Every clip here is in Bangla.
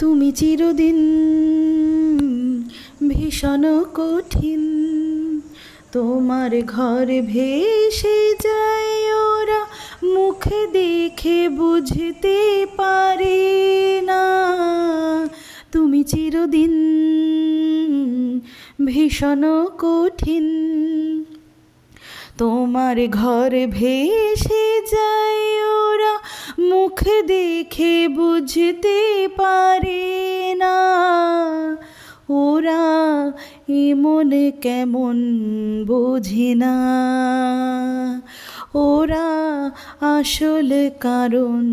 তুমি চিরদিন ভীষণ কঠিন, তোমার ঘর ভেসে যায় ওরা, মুখে দেখে বুঝতে পারে না। তুমি চিরদিন ভীষণ কঠিন, তোমার ঘর ভেসে যায় ওরা, মুখ দেখে বুঝতে পারে না। ওরা এমন কেমন বোঝে না, ওরা আসল কারণ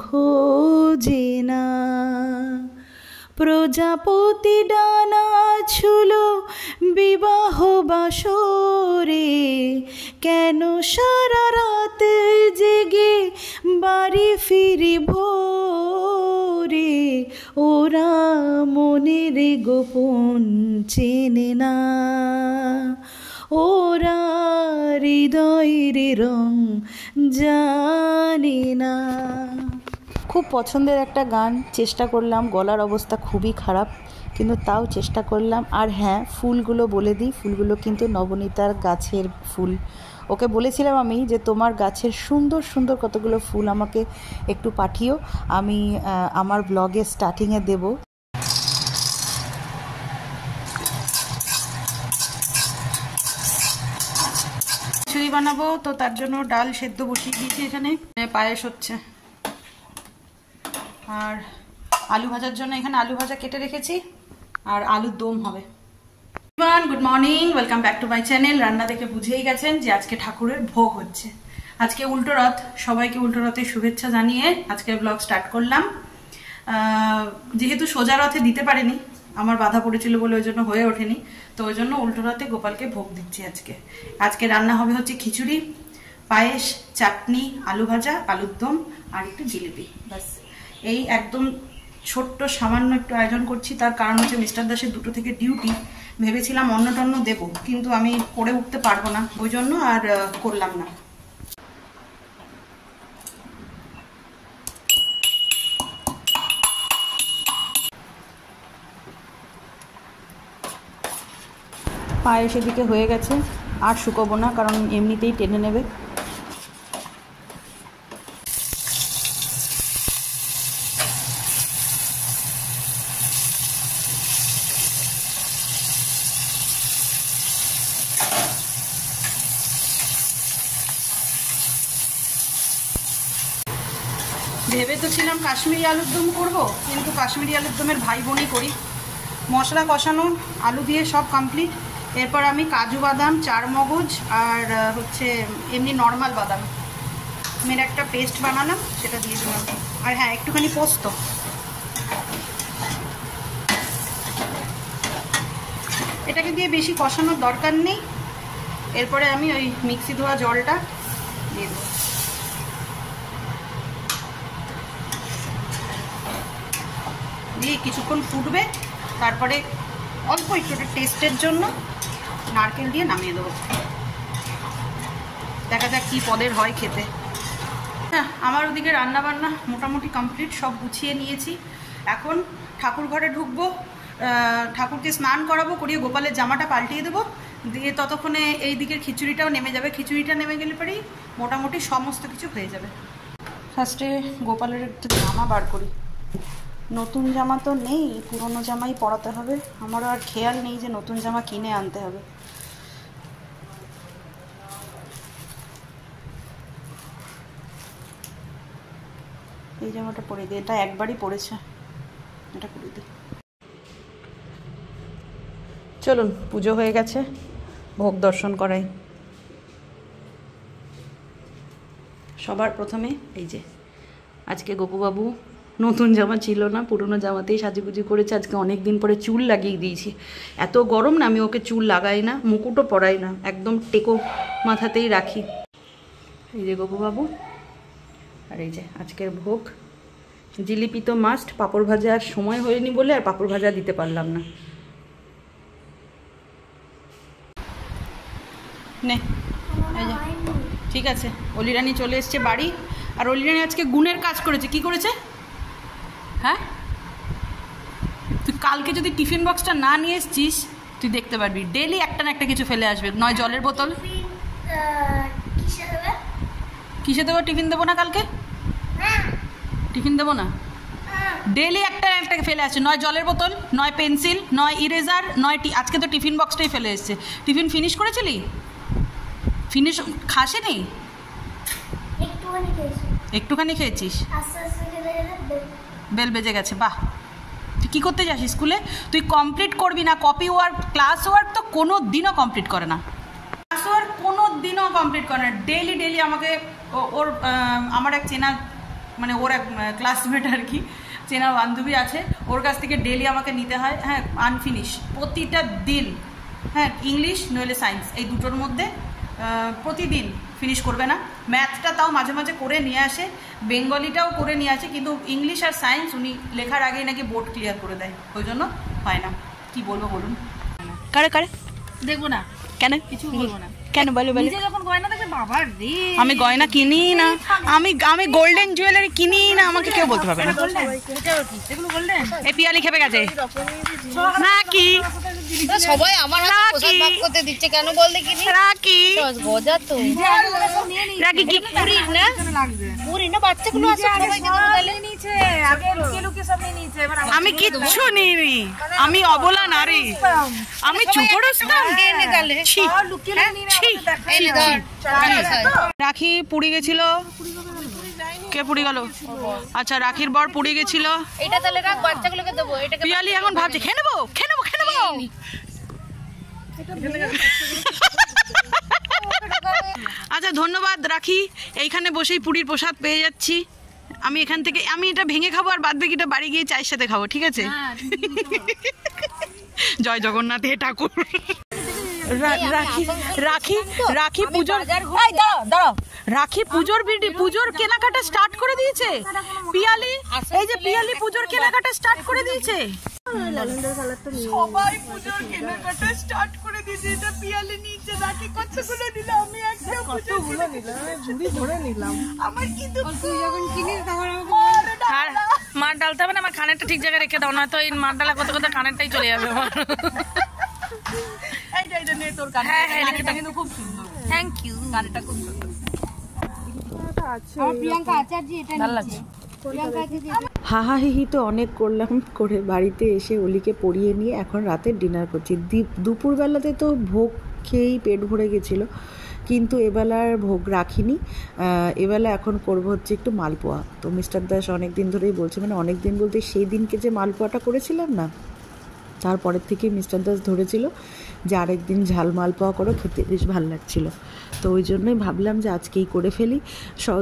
খোঁজে না। প্রজাপতি ডানা ছুলো বিবাহ বাসরে, কেন সারা রাত জেগে বাড়ি ফিরি ভোরে। ওরা মনের গোপন চেনে না, ওরা হৃদয়ের রং জানে না। খুব পছন্দের একটা গান, চেষ্টা করলাম, গলার অবস্থা খুবই খারাপ কিন্তু তাও চেষ্টা করলাম। আর হ্যাঁ, ফুলগুলো বলে দিই, ফুলগুলো কিন্তু নবনীতার গাছের ফুল। ওকে বলেছিলাম আমি যে তোমার গাছের সুন্দর সুন্দর কতগুলো ফুল আমাকে একটু পাঠিও, আমি আমার ব্লগে স্টার্টিংয়ে দেব। খিচুড়ি বানাবো তো তার জন্য ডাল সেদ্ধ বসিয়ে দিয়েছি, এখানে পায়েস হচ্ছে। আর আলু ভাজার জন্য এখানে আলু ভাজা কেটে রেখেছি, আর আলুর দম হবে। Good morning, welcome back to my channel. রান্না দেখে বুঝেই গেছেন যে আজকে ঠাকুরের ভোগ হচ্ছে। আজকে উল্টো রথ, সবাইকে উল্টো রথের শুভেচ্ছা জানিয়ে আজকের ব্লগ স্টার্ট করলাম। যেহেতু সোজা রথে দিতে পারেনি, আমার বাধা পড়েছিল বলে ওই জন্য হয়ে ওঠেনি, তো ওই জন্য উল্টো রথে গোপালকে ভোগ দিচ্ছি আজকে রান্না হবে হচ্ছে খিচুড়ি, পায়েস, চাটনি, আলু ভাজা, আলুর দম আর একটু জিলিপি, ব্যাস। এই একদম ছোট্ট সামান্য একটু আয়োজন করছি, তার কারণ হচ্ছে মিস্টার দাসের 2টো থেকে ডিউটি। ভেবেছিলাম অন্ন টন্ন দেবো, কিন্তু আমি করে উঠতে পারবো না, ওই জন্য আর করলাম না। পায়েস এদিকে হয়ে গেছে, আর শুকোবো না কারণ এমনিতেই টেনে নেবে। ভেবে তো ছিলাম কাশ্মীরি আলুর দম করবো, কিন্তু কাশ্মীরি আলুর দমের ভাই বোনই করি। মশলা কষানো, আলু দিয়ে সব কমপ্লিট। এরপর আমি কাজু বাদাম, চারমগজ আর হচ্ছে এমনি নর্মাল বাদাম মেয়ের একটা পেস্ট বানালাম, সেটা দিয়ে দিলাম। আর হ্যাঁ, একটুখানি পোস্ত। এটাকে দিয়ে বেশি কষানোর দরকার নেই। এরপরে আমি ওই মিক্সি ধোয়া জলটা দিয়ে দেবো। দিয়ে কিছুক্ষণ ফুটবে, তারপরে অল্প একটু টেস্টের জন্য নারকেল দিয়ে নামিয়ে দেবো। দেখা যাক কী পদের হয় খেতে। হ্যাঁ, আমার ওদিকে রান্না বান্না মোটামুটি কমপ্লিট, সব গুছিয়ে নিয়েছি। এখন ঠাকুর ঘরে ঢুকবো, ঠাকুরকে স্নান করাবো, করিয়ে গোপালের জামাটা পাল্টিয়ে দেবো, দিয়ে ততক্ষণে এই দিকের খিচুড়িটাও নেমে যাবে। খিচুড়িটা নেমে গেলে পরেই মোটামুটি সমস্ত কিছু হয়ে যাবে। ফার্স্টে গোপালের একটু জামা বার করি। নতুন জামা তো নেই, পুরনো জামাই পরাতে হবে। আমারও আর খেয়াল নেই যে নতুন জামা কিনে আনতে হবে। এই জামাটা পরে দিই, এটা একবারই পরেছে, এটা পরে দিই। চলুন, পুজো হয়ে গেছে, ভোগ দর্শন করাই। সবার প্রথমে এই যে আজকে গোপুবাবু নতুন জামা ছিল না, পুরনো জামাতেই সাজুগুজু করেছে। আজকে অনেক দিন পরে চুল লাগিয়ে দিয়েছি। এত গরম না, আমি ওকে চুল লাগাই না, মুকুটও পরাই না, একদম টেকো মাথাতেই রাখি। এই যে গোপুবাবু, আর এই যে আজকের ভোগ। জিলিপি তো মাস্ট, পাঁপড় ভাজা আর সময় হয়নি বলে আর পাঁপড় ভাজা দিতে পারলাম না। নে, এই যে ঠিক আছে। অলিরানি চলে এসছে বাড়ি, আর অলিরানি আজকে গুণের কাজ করেছে। কি করেছে? হ্যাঁ, কালকে যদি টিফিন বক্সটা না নিয়ে এসছিস তুই দেখতে পারবি ডেলি একটা না একটা কিছু ফেলে আসবে, নয় জলের বোতল। কিসে দেবো? টিফিন দেবো না কালকে, টিফিন দেবো না, ডেলি একটা না একটা ফেলে আসছে, নয় জলের বোতল, নয় পেন্সিল, নয় ইরেজার, নয় আজকে তো টিফিন বক্সটাই ফেলে এসছে। টিফিন ফিনিশ করেছিলি? ফিনিশ খাসেনি? একটুখানি খেয়েছিস? বেল বেজে গেছে। বাহ, তুই কী করতে যাস স্কুলে? তুই কমপ্লিট করবি না কপি ওয়ার্ক, ক্লাস ওয়ার্ক তো কোনো দিনও কমপ্লিট করে না, ক্লাস ওয়ার্ক কোনো দিনও কমপ্লিট করে না। ডেলি ডেলি আমাকে ওর আমার এক চেনা, মানে ওর এক ক্লাসমেট আর কি, চেনা বান্ধবী আছে, ওর কাছ থেকে ডেলি আমাকে নিতে হয়, হ্যাঁ, আনফিনিশ প্রতিটা দিন। হ্যাঁ, ইংলিশ নইলে সায়েন্স, এই দুটোর মধ্যে প্রতিদিন ফিনিশ করবে না। ম্যাথটা তাও মাঝে মাঝে করে নিয়ে আসে, বেঙ্গলিটাও করে নিয়ে আসে, কিন্তু ইংলিশ আর সায়েন্স উনি লেখার আগেই নাকি বোর্ড ক্লিয়ার করে দেয়, ওই জন্য হয় না। কি বলবো বলুন? কারে কারে দেখবো না, কেন কিছু বলবো না। কেন বলো বলো? যখন গয়না দেখবে, বাবা রে, আমি গয়না কিনি না, আমি গোল্ডেন জুয়েলারি কিনি না, আমাকে কেউ বলতে পারবে না। এই পিয়ালি খেপে গেছে নাকি? সবাই আমার পোশাক ভাগ করতে দিচ্ছে কেন বল দেখিনি? রাকি গজা তো রাকি কি পুরি না, পুরি না, বাচ্চাগুলো আছে সবাইকে বলে নিচে, আগে লুকিয়ে লুকিয়ে সব নিয়ে নিচে। আমি কিচ্ছু নিইনি, আমি অবলা নারী, আমি ছোট রস্তাম এনে গেলে সব লুকিয়ে নিয়ে রাখি পুড়ে গেছিল। কে পুড়ে গেল? আচ্ছা, রাখির বর পুড়ে গেছিল। এটা তাহলে রাখ, বাচ্চাগুলোকে দেবো। এটাকে পিয়ালি এখন ভাবছে খেয়ে নেবো খেয়ে নেবো খেয়ে নেবো। আচ্ছা ধন্যবাদ রাখি, এইখানে বসেই পুরীর প্রসাদ পেয়ে যাচ্ছি। আমি এখান থেকে আমি এটা ভেঙে খাবো, আর বাদ বাকিটা বাড়ি গিয়ে চায়ের সাথে খাবো, ঠিক আছে? জয় জগন্নাথ হে ঠাকুর। রাখি রাখি রাখি পুজোর, রাখি পুজোর কেনাকাটা স্টার্ট করে দিয়েছে পিয়ালি। এই যে পিয়ালি পুজোর কেনাকাটা স্টার্ট করে দিয়েছে, সবাই পুজোর কেনাকাটা স্টার্ট করে দিয়েছে। এটা পিয়ালি নিচে, রাখি কতগুলো নিল, আমি একটা কতগুলো নিলাম, ঝুড়ি ভরে নিলাম। আমার কিন্তু তুই যখন কিনিস তখন মার ডালতে হবে না, আমার কানেরটা ঠিক জায়গায় রেখে দাও, না তো এই মার ডালা কত কত কানেরটাই চলে যাবে আমার। হ্যাঁ হ্যাঁ, কিন্তু খুব সুন্দর, থ্যাংক ইউ, কানেরটা খুব সুন্দর। প্রিয়াঙ্কা আচার্য এটা ভালো লাগছে। হাহা হিহি তো অনেক করলাম, করে বাড়িতে এসে অলিকে পড়িয়ে নিয়ে এখন রাতের ডিনার করছি। দুপুরবেলাতে তো ভোগ খেয়েই পেট ভরে গেছিলো, কিন্তু এবেলার ভোগ রাখিনি। এবেলা এখন করব হচ্ছে একটু মালপোয়া। তো মিস্টার দাস অনেক দিন ধরেই বলছে, মানে অনেক দিন বলতে সেই দিনকে যে মালপোয়াটা করেছিলাম না, তারপরের থেকে মিস্টার দাস ধরেছিল যে আরেকদিন ঝাল মালপোয়া করো, খেতে বেশ ভালো লাগছিল। তো ওই জন্যই ভাবলাম যে আজকেই করে ফেলি।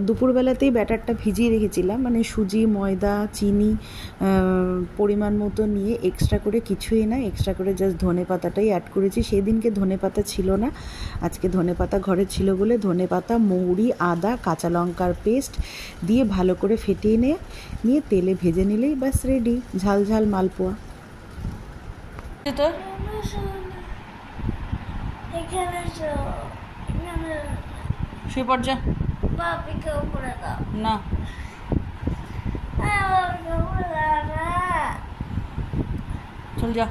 দুপুরবেলাতেই ব্যাটারটা ভিজিয়ে রেখেছিলাম, মানে সুজি, ময়দা, চিনি পরিমাণ মতো নিয়ে, এক্সট্রা করে কিছুই না, এক্সট্রা করে জাস্ট ধনে পাতাটাই অ্যাড করেছি। সেদিনকে ধনে পাতা ছিল না, আজকে ধনে পাতা ঘরে ছিল বলে ধনে পাতা, মৌরি, আদা, কাঁচা লঙ্কার পেস্ট দিয়ে ভালো করে ফেটিয়ে নিয়ে তেলে ভেজে নিলেই ব্যাস রেডি ঝাল ঝাল মালপোয়া। শুয়ে পড় যা, না চল যা।